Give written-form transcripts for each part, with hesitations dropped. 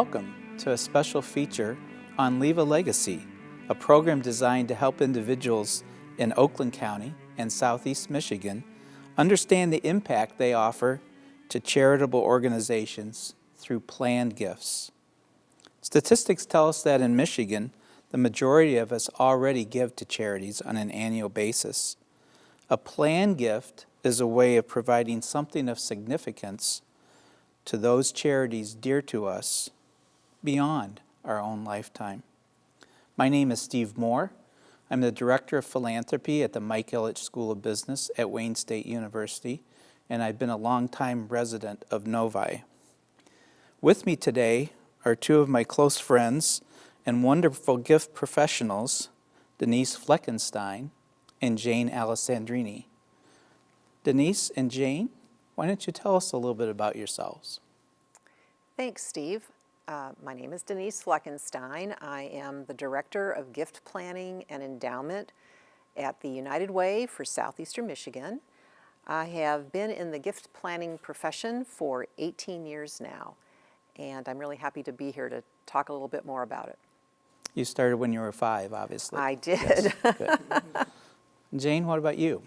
Welcome to a special feature on Leave a Legacy, a program designed to help individuals in Oakland County and Southeast Michigan understand the impact they offer to charitable organizations through planned gifts. Statistics tell us that in Michigan, the majority of us already give to charities on an annual basis. A planned gift is a way of providing something of significance to those charities dear to us beyond our own lifetime. My name is Steve Moore. I'm the Director of Philanthropy at the Mike Ilitch School of Business at Wayne State University, and I've been a longtime resident of Novi. With me today are two of my close friends and wonderful gift professionals, Denise Fleckenstein and Jane Alessandrini. Denise and Jane, why don't you tell us a little bit about yourselves? Thanks, Steve. My name is Denise Fleckenstein. I am the Director of Gift Planning and Endowment at the United Way for Southeastern Michigan. I have been in the gift planning profession for 18 years now, and I'm really happy to be here to talk a little bit more about it. You started when you were 5, obviously. I did. Yes, good. Jane, what about you?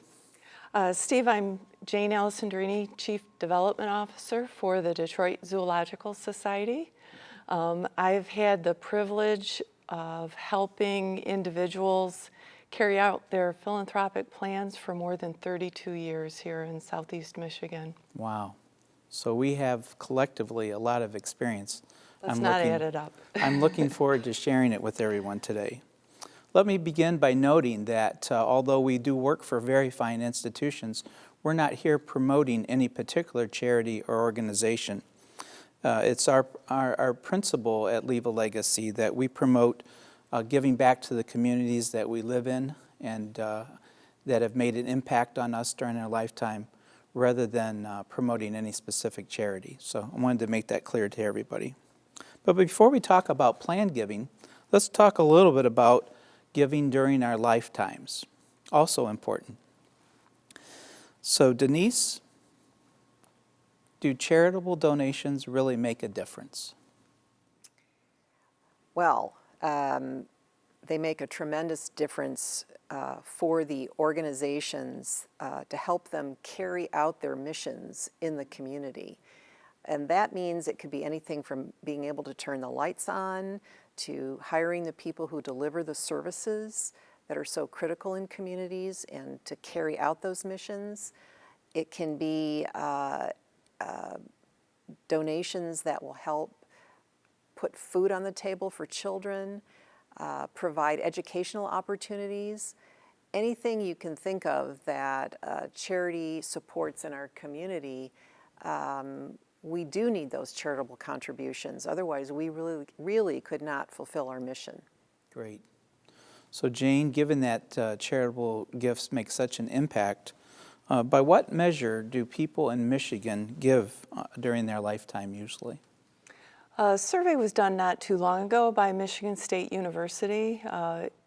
Steve, I'm Jane Alessandrini, Chief Development Officer for the Detroit Zoological Society. I've had the privilege of helping individuals carry out their philanthropic plans for more than 32 years here in Southeast Michigan. Wow. So we have collectively a lot of experience. Let's not add it up. I'm looking forward to sharing it with everyone today. Let me begin by noting that although we do work for very fine institutions, we're not here promoting any particular charity or organization. It's our principle at Leave a Legacy that we promote giving back to the communities that we live in and that have made an impact on us during our lifetime rather than promoting any specific charity. So I wanted to make that clear to everybody. But before we talk about planned giving, let's talk a little bit about giving during our lifetimes, also important. So Denise, do charitable donations really make a difference? Well, they make a tremendous difference for the organizations to help them carry out their missions in the community. And that means it could be anything from being able to turn the lights on to hiring the people who deliver the services that are so critical in communities and to carry out those missions. It can be donations that will help put food on the table for children, provide educational opportunities, anything you can think of that charity supports in our community. We do need those charitable contributions. Otherwise, we really could not fulfill our mission. Great. So Jane, given that charitable gifts make such an impact, by what measure do people in Michigan give during their lifetime usually? A survey was done not too long ago by Michigan State University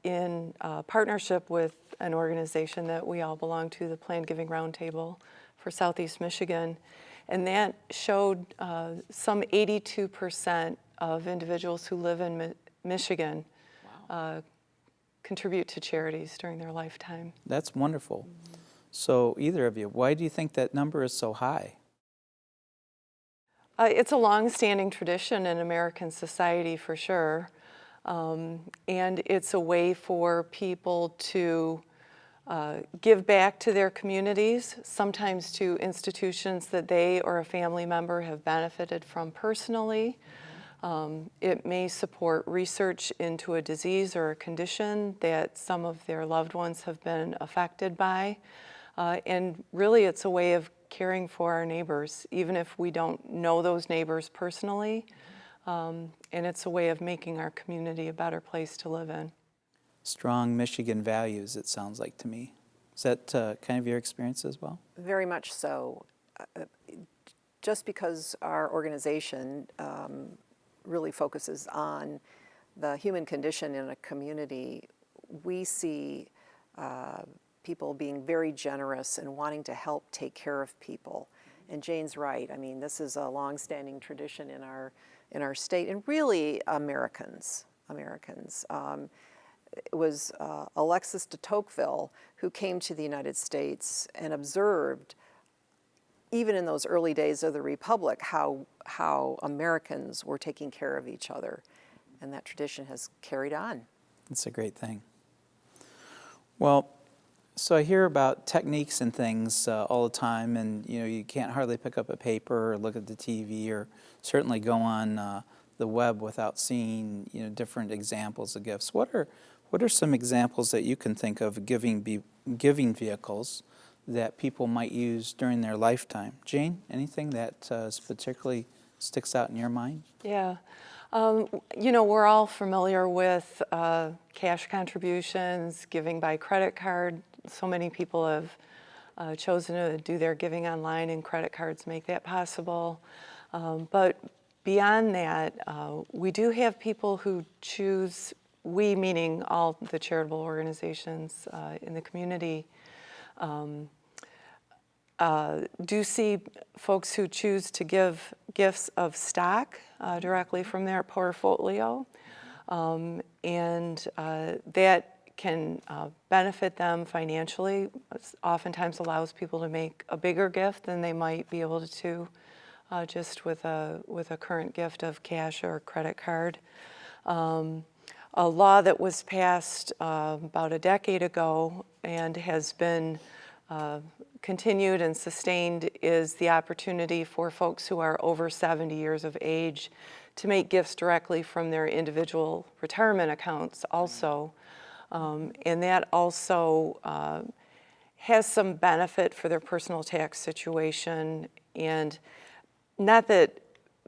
in partnership with an organization that we all belong to, the Planned Giving Roundtable for Southeast Michigan. And that showed some 82% of individuals who live in Michigan contribute to charities during their lifetime. That's wonderful. So either of you, why do you think that number is so high? It's a long-standing tradition in American society for sure. And it's a way for people to give back to their communities, sometimes to institutions that they or a family member have benefited from personally. It may support research into a disease or a condition that some of their loved ones have been affected by. And really it's a way of caring for our neighbors, even if we don't know those neighbors personally. And it's a way of making our community a better place to live in. Strong Michigan values, it sounds like to me. Is that kind of your experience as well? Very much so. Just because our organization really focuses on the human condition in a community, we see people being very generous and wanting to help take care of people. And Jane's right. I mean, this is a long-standing tradition in our in our state, and really Americans. It was Alexis de Tocqueville who came to the United States and observed, even in those early days of the Republic, how Americans were taking care of each other. And that tradition has carried on. It's a great thing. Well, so I hear about techniques and things all the time, and you can't hardly pick up a paper or look at the TV or certainly go on the web without seeing different examples of gifts. What are some examples that you can think of giving vehicles that people might use during their lifetime? Jane, anything that particularly sticks out in your mind? Yeah. We're all familiar with cash contributions, giving by credit card. So many people have chosen to do their giving online, and credit cards make that possible. But beyond that, we do have people who choose, we meaning all the charitable organizations in the community, do see folks who choose to give gifts of stock directly from their portfolio, and that can benefit them financially. Oftentimes allows people to make a bigger gift than they might be able to just with a current gift of cash or credit card. A law that was passed about a decade ago and has been continued and sustained is the opportunity for folks who are over 70 years of age to make gifts directly from their individual retirement accounts also. And that also has some benefit for their personal tax situation. And not that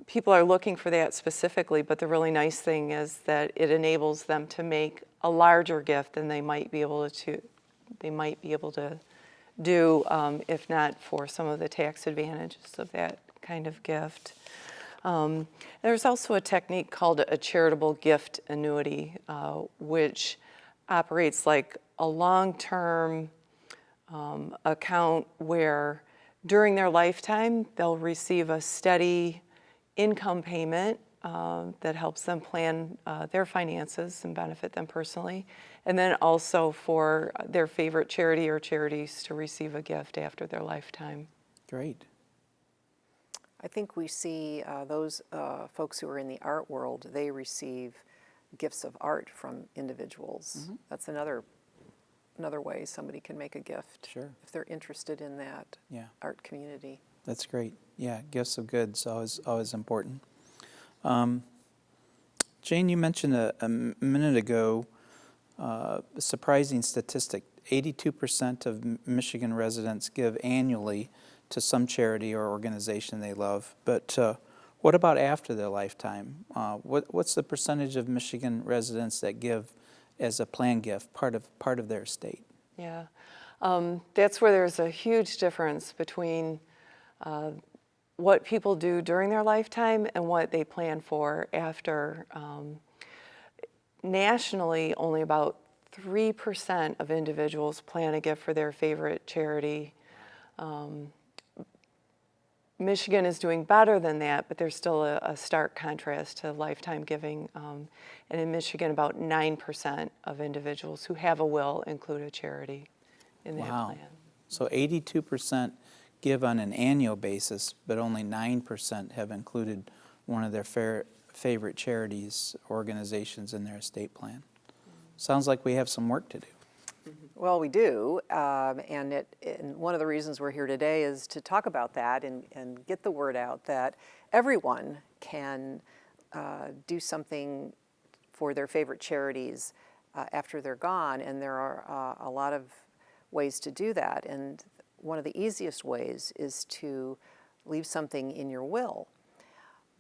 people are looking for that specifically, but the really nice thing is that it enables them to make a larger gift than they might be able to do if not for some of the tax advantages of that kind of gift. There's also a technique called a charitable gift annuity, which operates like a long-term account where during their lifetime they'll receive a steady income payment that helps them plan their finances and benefit them personally, and then also for their favorite charity or charities to receive a gift after their lifetime. Great. I think we see those folks who are in the art world, they receive gifts of art from individuals. Mm-hmm. That's another way somebody can make a gift. Sure. If they're interested in that art community. That's great. Yeah, gifts of goods always important. Jane, you mentioned a minute ago a surprising statistic. 82% of Michigan residents give annually to some charity or organization they love. But what about after their lifetime? What's the percentage of Michigan residents that give as a planned gift, part of their estate? Yeah, that's where there's a huge difference between what people do during their lifetime and what they plan for after. Nationally, only about 3% of individuals plan a gift for their favorite charity. Michigan is doing better than that, but there's still a stark contrast to lifetime giving. And in Michigan, about 9% of individuals who have a will include a charity in that plan. So 82% give on an annual basis, but only 9% have included one of their favorite charities, organizations in their estate plan. Sounds like we have some work to do. Well, we do, and one of the reasons we're here today is to talk about that and get the word out that everyone can do something for their favorite charities after they're gone, and there are a lot of ways to do that. And one of the easiest ways is to leave something in your will.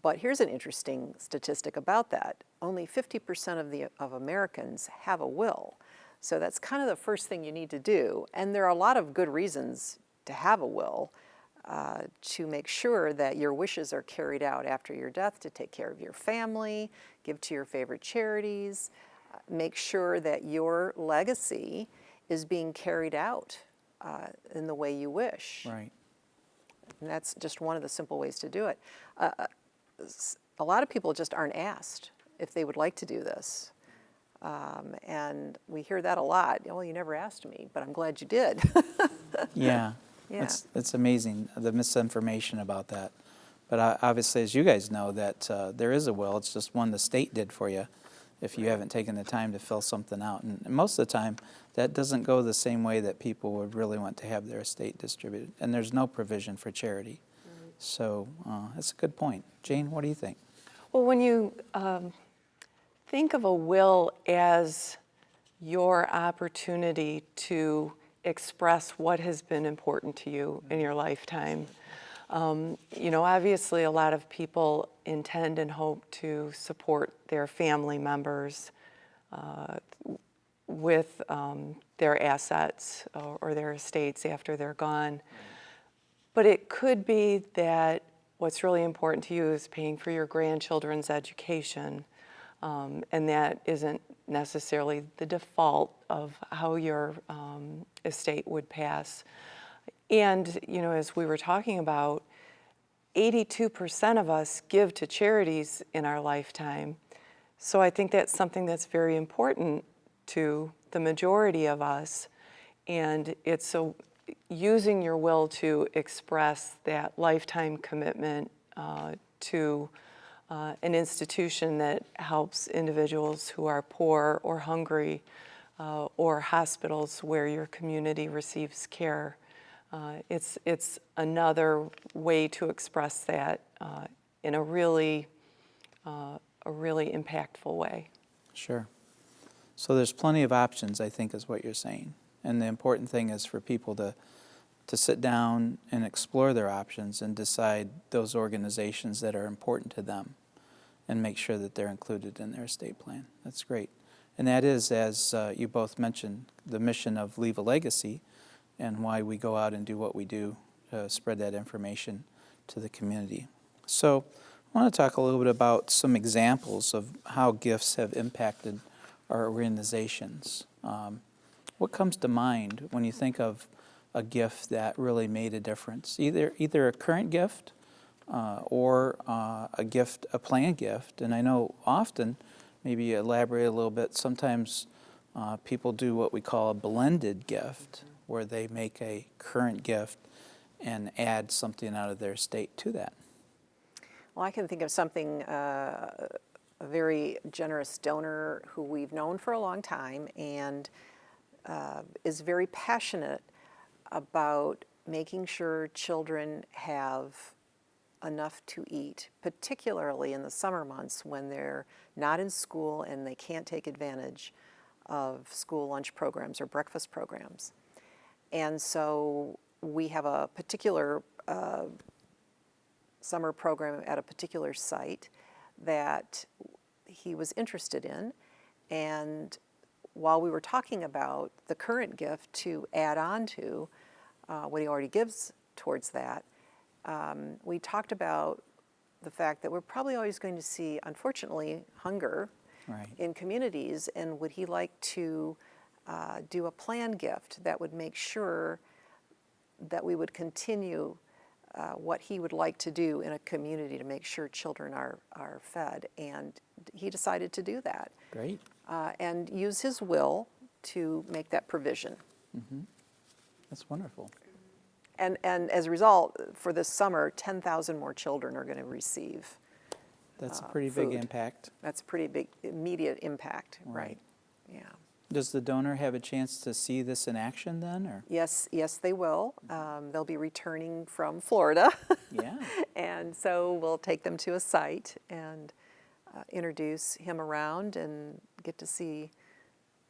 But here's an interesting statistic about that. Only 50% of Americans have a will. So that's kind of the first thing you need to do. And there are a lot of good reasons to have a will, to make sure that your wishes are carried out after your death, to take care of your family, give to your favorite charities, make sure that your legacy is being carried out in the way you wish. Right. And that's just one of the simple ways to do it. a lot of people just aren't asked if they would like to do this. And we hear that a lot. Well, you never asked me, but I'm glad you did. Yeah. Yeah. It's amazing, the misinformation about that. But obviously, as you guys know, that there is a will. It's just one the state did for you if you haven't taken the time to fill something out. And most of the time, that doesn't go the same way that people would really want to have their estate distributed. And there's no provision for charity. So that's a good point. Jane, what do you think? Well, when you think of a will as your opportunity to express what has been important to you in your lifetime, you know, obviously a lot of people intend and hope to support their family members with their assets or their estates after they're gone. But it could be that what's really important to you is paying for your grandchildren's education, and that isn't necessarily the default of how your estate would pass. And, you know, as we were talking about, 82% of us give to charities in our lifetime. So I think that's something that's very important to the majority of us. And it's using your will to express that lifetime commitment to an institution that helps individuals who are poor or hungry, or hospitals where your community receives care. It's another way to express that in a really impactful way. Sure. So there's plenty of options, I think, is what you're saying. And the important thing is for people to sit down and explore their options and decide those organizations that are important to them and make sure that they're included in their estate plan. That's great. And that is, as you both mentioned, the mission of Leave a Legacy and why we go out and do what we do to spread that information to the community. So I want to talk a little bit about some examples of how gifts have impacted our organizations. What comes to mind when you think of a gift that really made a difference? Either a current gift or a planned gift. And I know often, maybe elaborate a little bit, sometimes people do what we call a blended gift, where they make a current gift and add something out of their estate to that. Well, I can think of something, a very generous donor who we've known for a long time and is very passionate about making sure children have enough to eat, particularly in the summer months when they're not in school and they can't take advantage of school lunch programs or breakfast programs. And so we have a particular summer program at a particular site that he was interested in. And while we were talking about the current gift to add on to what he already gives towards that, we talked about the fact that we're probably always going to see, unfortunately, hunger Right. in communities, and would he like to do a planned gift that would make sure that we would continue what he would like to do in a community to make sure children are fed. And he decided to do that. Great. And use his will to make that provision. That's wonderful. And as a result, for this summer, 10,000 more children are going to receive. That's a pretty big food. impact. That's a pretty big immediate impact, Right. right? Yeah. Does the donor have a chance to see this in action then, or? Yes, they will. They'll be returning from Florida. Yeah. And so we'll take them to a site and introduce him around and get to see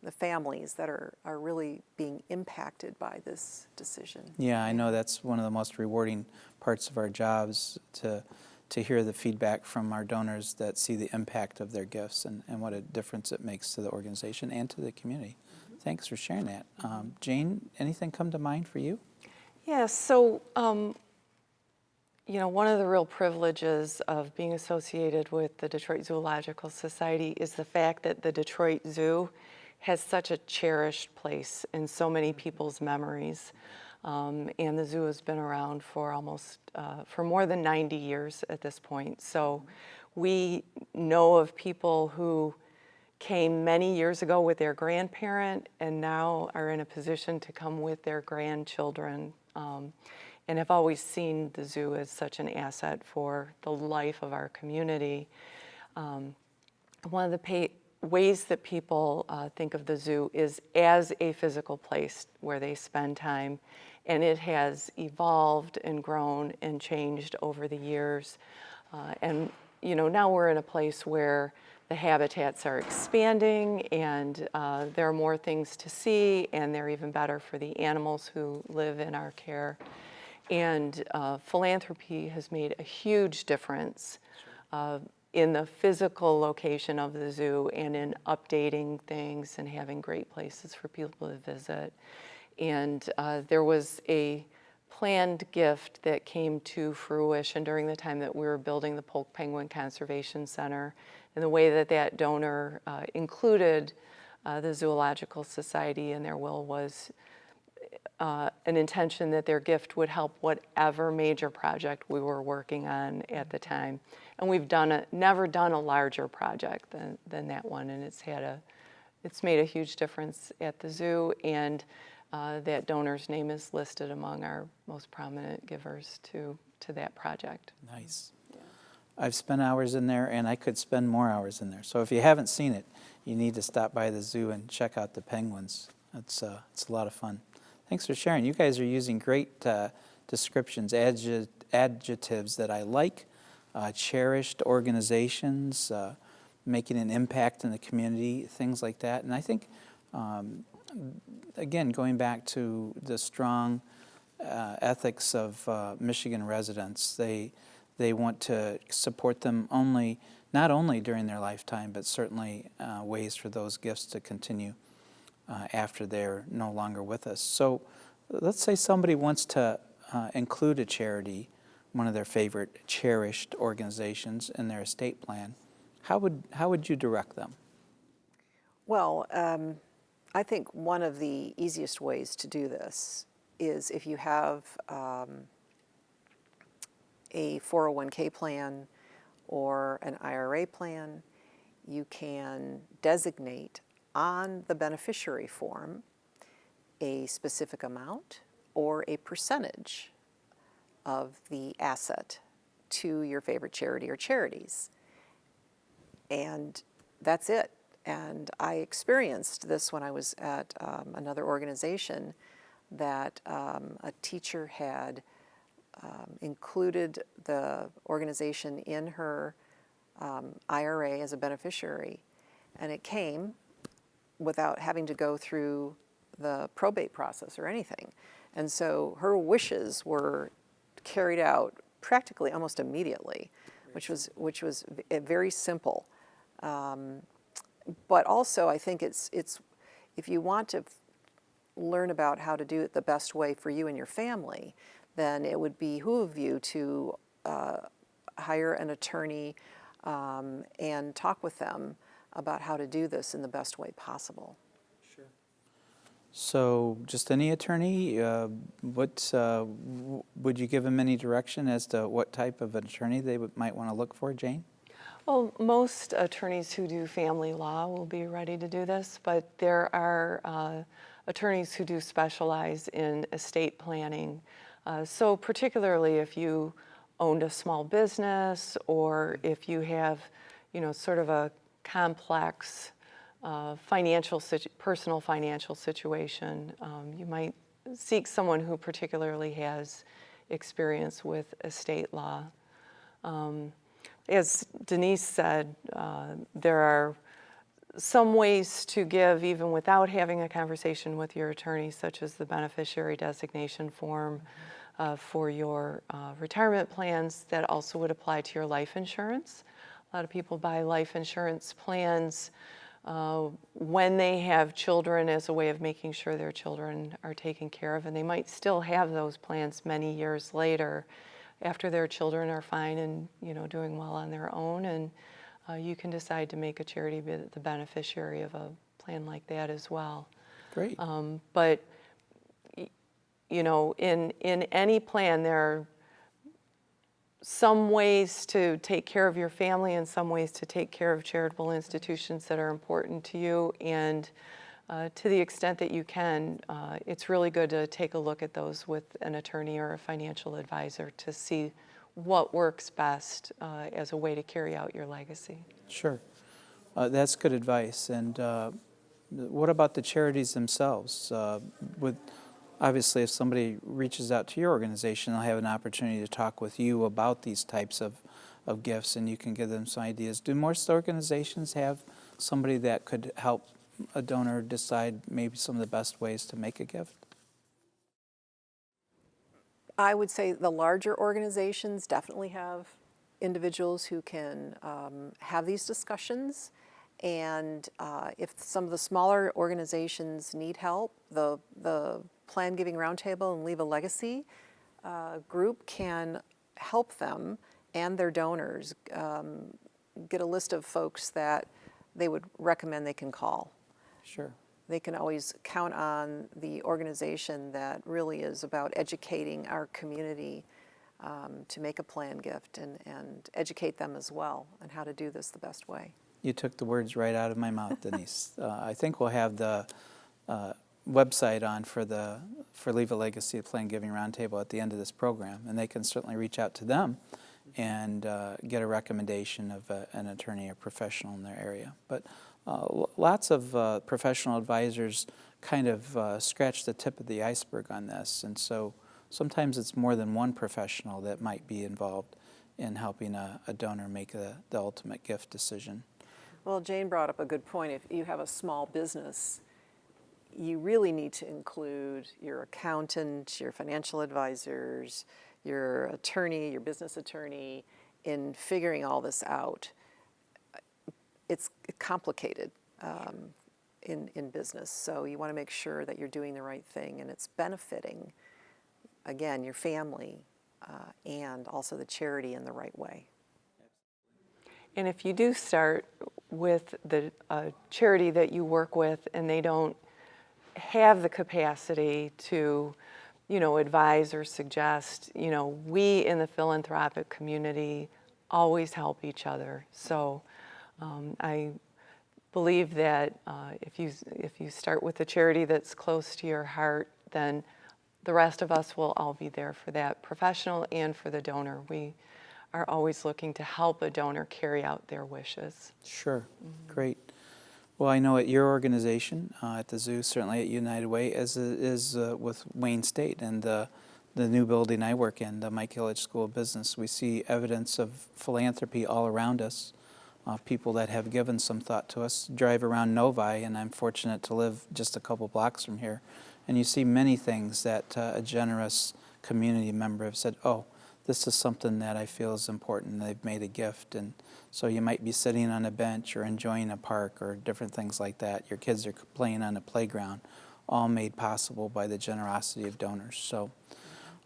the families that are really being impacted by this decision. Yeah, I know that's one of the most rewarding parts of our jobs, to hear the feedback from our donors that see the impact of their gifts and what a difference it makes to the organization and to the community. Thanks for sharing that. Jane, anything come to mind for you? Yeah, so, you know, one of the real privileges of being associated with the Detroit Zoological Society is the fact that the Detroit Zoo has such a cherished place in so many people's memories. And the zoo has been around for for more than 90 years at this point. So We know of people who came many years ago with their grandparent and now are in a position to come with their grandchildren, and have always seen the zoo as such an asset for the life of our community. One of the ways that people think of the zoo is as a physical place where they spend time, and it has evolved and grown and changed over the years. And now we're in a place where the habitats are expanding, and there are more things to see, and they're even better for the animals who live in our care. And philanthropy has made a huge difference in the physical location of the zoo and in updating things and having great places for people to visit. And there was a planned gift that came to fruition during the time that we were building the Polk Penguin Conservation Center, and the way that that donor included the Zoological Society in their will was an intention that their gift would help whatever major project we were working on at the time. And we've never done a larger project than that one, and it's made a huge difference at the zoo, and that donor's name is listed among our most prominent givers to that project. Nice. Yeah. I've spent hours in there, and I could spend more hours in there. So if you haven't seen it, you need to stop by the zoo and check out the penguins. It's a lot of fun. Thanks for sharing. You guys are using great descriptions, adjectives that I like. Cherished organizations, making an impact in the community, things like that. And I think, again, going back to the strong ethics of Michigan residents, they want to support them not only during their lifetime, but certainly ways for those gifts to continue after they're no longer with us. So let's say somebody wants to include a charity, one of their favorite cherished organizations, in their estate plan. How would you direct them? Well, I think one of the easiest ways to do this is if you have a 401k plan or an IRA plan, you can designate on the beneficiary form a specific amount or a percentage of the asset to your favorite charity or charities. And that's it. And I experienced this when I was at another organization, that a teacher had included the organization in her IRA as a beneficiary, and it came without having to go through the probate process or anything. And so her wishes were carried out practically almost immediately, which was very simple. But also, I think it's if you want to learn about how to do it the best way for you and your family, then it would behoove you to hire an attorney and talk with them about how to do this in the best way possible. Sure. So just any attorney, would you give them any direction as to what type of an attorney they might want to look for, Jane? Well, most attorneys who do family law will be ready to do this, but there are attorneys who do specialize in estate planning. So particularly if you owned a small business, or if you have, sort of a complex personal financial situation, you might seek someone who particularly has experience with estate law. As Denise said, there are some ways to give even without having a conversation with your attorney, such as the beneficiary designation form for your retirement plans that also would apply to your life insurance. A lot of people buy life insurance plans when they have children as a way of making sure their children are taken care of, and they might still have those plans many years later after their children are fine and doing well on their own, and you can decide to make a charity be the beneficiary of a plan like that as well. Great. But in any plan, there are some ways to take care of your family and some ways to take care of charitable institutions that are important to you. And to the extent that you can, it's really good to take a look at those with an attorney or a financial advisor to see what works best as a way to carry out your legacy. Sure. That's good advice. And what about the charities themselves? Obviously, if somebody reaches out to your organization, they'll have an opportunity to talk with you about these types of gifts, and you can give them some ideas. Do most organizations have somebody that could help a donor decide maybe some of the best ways to make a gift? I would say the larger organizations definitely have individuals who can have these discussions. And if some of the smaller organizations need help, the Plan Giving Roundtable and Leave a Legacy group can help them and their donors get a list of folks that they would recommend they can call. Sure. They can always count on the organization that really is about educating our community to make a plan gift and educate them as well on how to do this the best way. You took the words right out of my mouth, Denise. I think we'll have the website on for Leave a Legacy Plan Giving Roundtable at the end of this program, and they can certainly reach out to them and get a recommendation of an attorney or professional in their area. But lots of professional advisors kind of scratch the tip of the iceberg on this, and so sometimes it's more than one professional that might be involved in helping a donor make the ultimate gift decision. Well, Jane brought up a good point. If you have a small business, you really need to include your accountant, your financial advisors, your attorney, your business attorney in figuring all this out. It's complicated in business, so you want to make sure that you're doing the right thing and it's benefiting, again, your family and also the charity in the right way. And if you do start with the charity that you work with and they don't have the capacity to, advise or suggest, we in the philanthropic community always help each other. So I believe that if you start with a charity that's close to your heart, then the rest of us will all be there for that professional and for the donor. We are always looking to help a donor carry out their wishes. Sure. Great. Well, I know at your organization, at the zoo, certainly at United Way, as it is with Wayne State and the new building I work in, the Mike Ilitch School of Business, we see evidence of philanthropy all around us. People that have given some thought to us. Drive around Novi, and I'm fortunate to live just a couple blocks from here, and you see many things that a generous community member have said, oh, this is something that I feel is important, and they've made a gift. And so you might be sitting on a bench or enjoying a park or different things like that. Your kids are playing on a playground, all made possible by the generosity of donors. So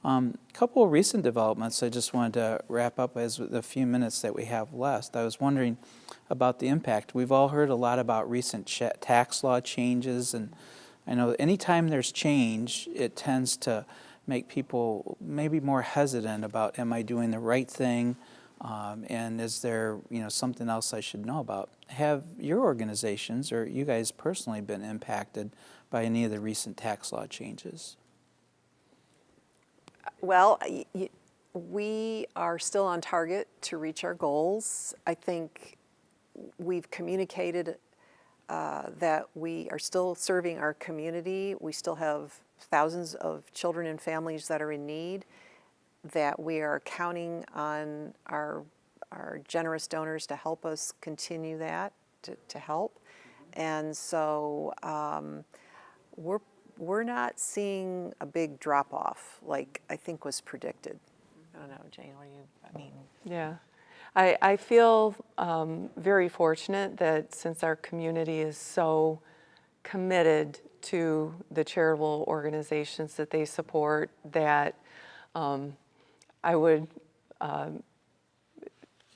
a couple of recent developments I just wanted to wrap up as with the few minutes that we have left. I was wondering about the impact. We've all heard a lot about recent tax law changes, and I know anytime there's change, it tends to make people maybe more hesitant about, am I doing the right thing, and is there something else I should know about? Have your organizations or you guys personally been impacted by any of the recent tax law changes? Well, we are still on target to reach our goals. I think we've communicated that we are still serving our community. We still have thousands of children and families that are in need, that we are counting on our generous donors to help us continue that, to help. And so we're not seeing a big drop-off like I think was predicted. I don't know, Jane, Yeah. I feel very fortunate that since our community is so committed to the charitable organizations that they support, that I would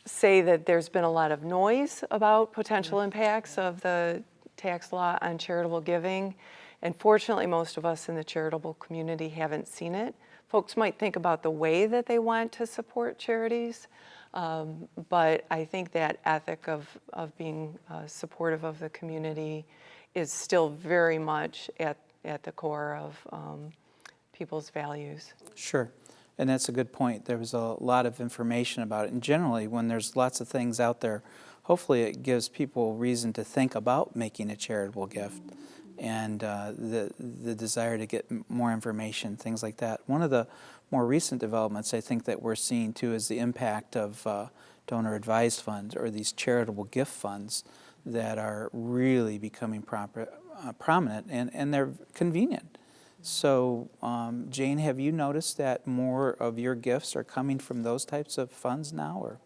say that there's been a lot of noise about potential impacts of the tax law on charitable giving, And fortunately, most of us in the charitable community haven't seen it. Folks might think about the way that they want to support charities, but I think that ethic of being supportive of the community is still very much at the core of people's values. Sure. And that's a good point. There was a lot of information about it. And generally, when there's lots of things out there, hopefully it gives people reason to think about making a charitable gift and the desire to get more information, things like that. One of the more recent developments I think that we're seeing too is the impact of donor advised funds or these charitable gift funds that are really becoming prominent and they're convenient. So, Jane, have you noticed that more of your gifts are coming from those types of funds now, or?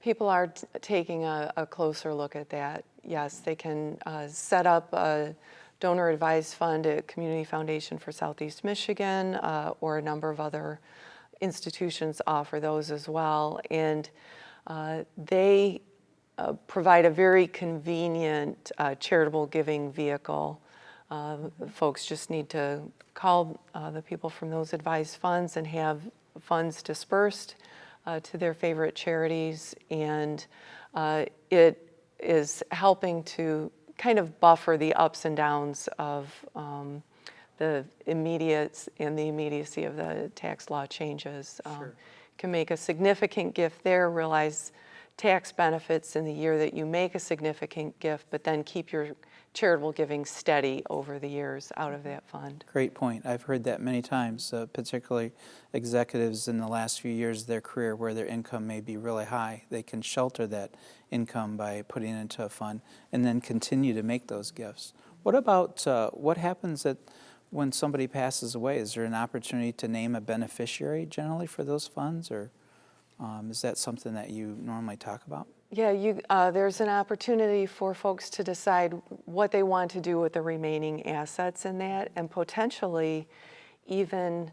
People are taking a closer look at that. Yes, they can set up a donor advised fund at Community Foundation for Southeast Michigan, or a number of other institutions offer those as well. And they provide a very convenient charitable giving vehicle. Folks just need to call the people from those advised funds and have funds dispersed to their favorite charities, and it is helping to kind of buffer the ups and downs of the immediacy of the tax law changes. Sure. Can make a significant gift there, realize tax benefits in the year that you make a significant gift, but then keep your charitable giving steady over the years out of that fund. Great point. I've heard that many times, particularly executives in the last few years of their career where their income may be really high. They can shelter that income by putting it into a fund and then continue to make those gifts. What about what happens when somebody passes away? Is there an opportunity to name a beneficiary generally for those funds, or is that something that you normally talk about? Yeah, there's an opportunity for folks to decide what they want to do with the remaining assets in that, and potentially even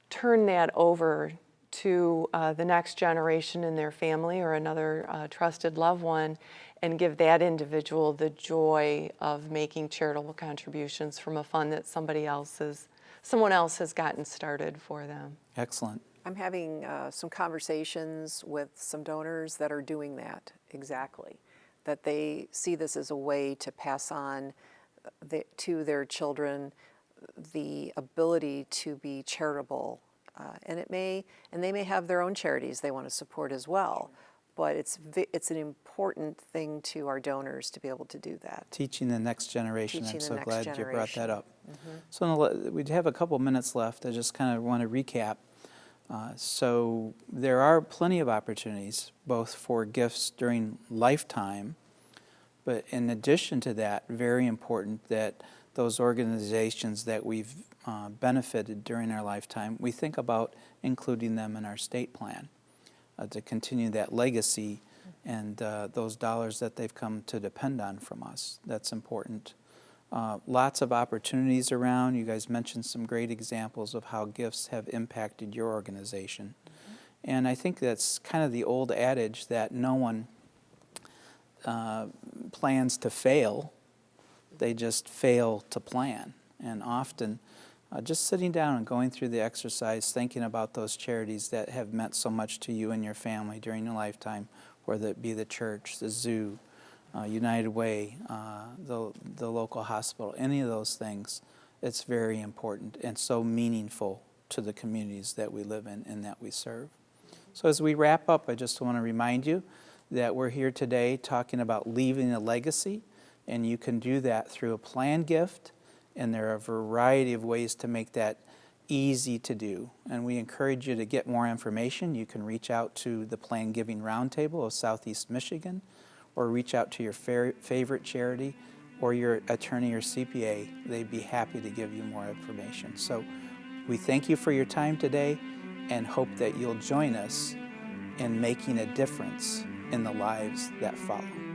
turn that over to the next generation in their family or another trusted loved one, and give that individual the joy of making charitable contributions from a fund that someone else has gotten started for them. Excellent. I'm having some conversations with some donors that are doing that exactly, that they see this as a way to pass on to their children the ability to be charitable, and they may have their own charities they want to support as well, but it's an important thing to our donors to be able to do that. Teaching the next generation. Teaching I'm the so next glad you brought that generation. up. So we have a couple minutes left. I just kind of want to recap. So there are plenty of opportunities, both for gifts during lifetime, but in addition to that, very important that those organizations that we've benefited during our lifetime, we think about including them in our state plan to continue that legacy and those dollars that they've come to depend on from us. That's important. Lots of opportunities around. You guys mentioned some great examples of how gifts have impacted your organization. And I think that's kind of the old adage that no one plans to fail. They just fail to plan. And often, just sitting down and going through the exercise, thinking about those charities that have meant so much to you and your family during your lifetime, whether it be the church, the zoo, United Way, the local hospital, any of those things, it's very important and so meaningful to the communities that we live in and that we serve. So as we wrap up, I just want to remind you that we're here today talking about leaving a legacy, and you can do that through a planned gift, and there are a variety of ways to make that easy to do. And we encourage you to get more information. You can reach out to the Planned Giving Roundtable of Southeast Michigan, or reach out to your favorite charity or your attorney or CPA. They'd be happy to give you more information. So we thank you for your time today and hope that you'll join us in making a difference in the lives that follow.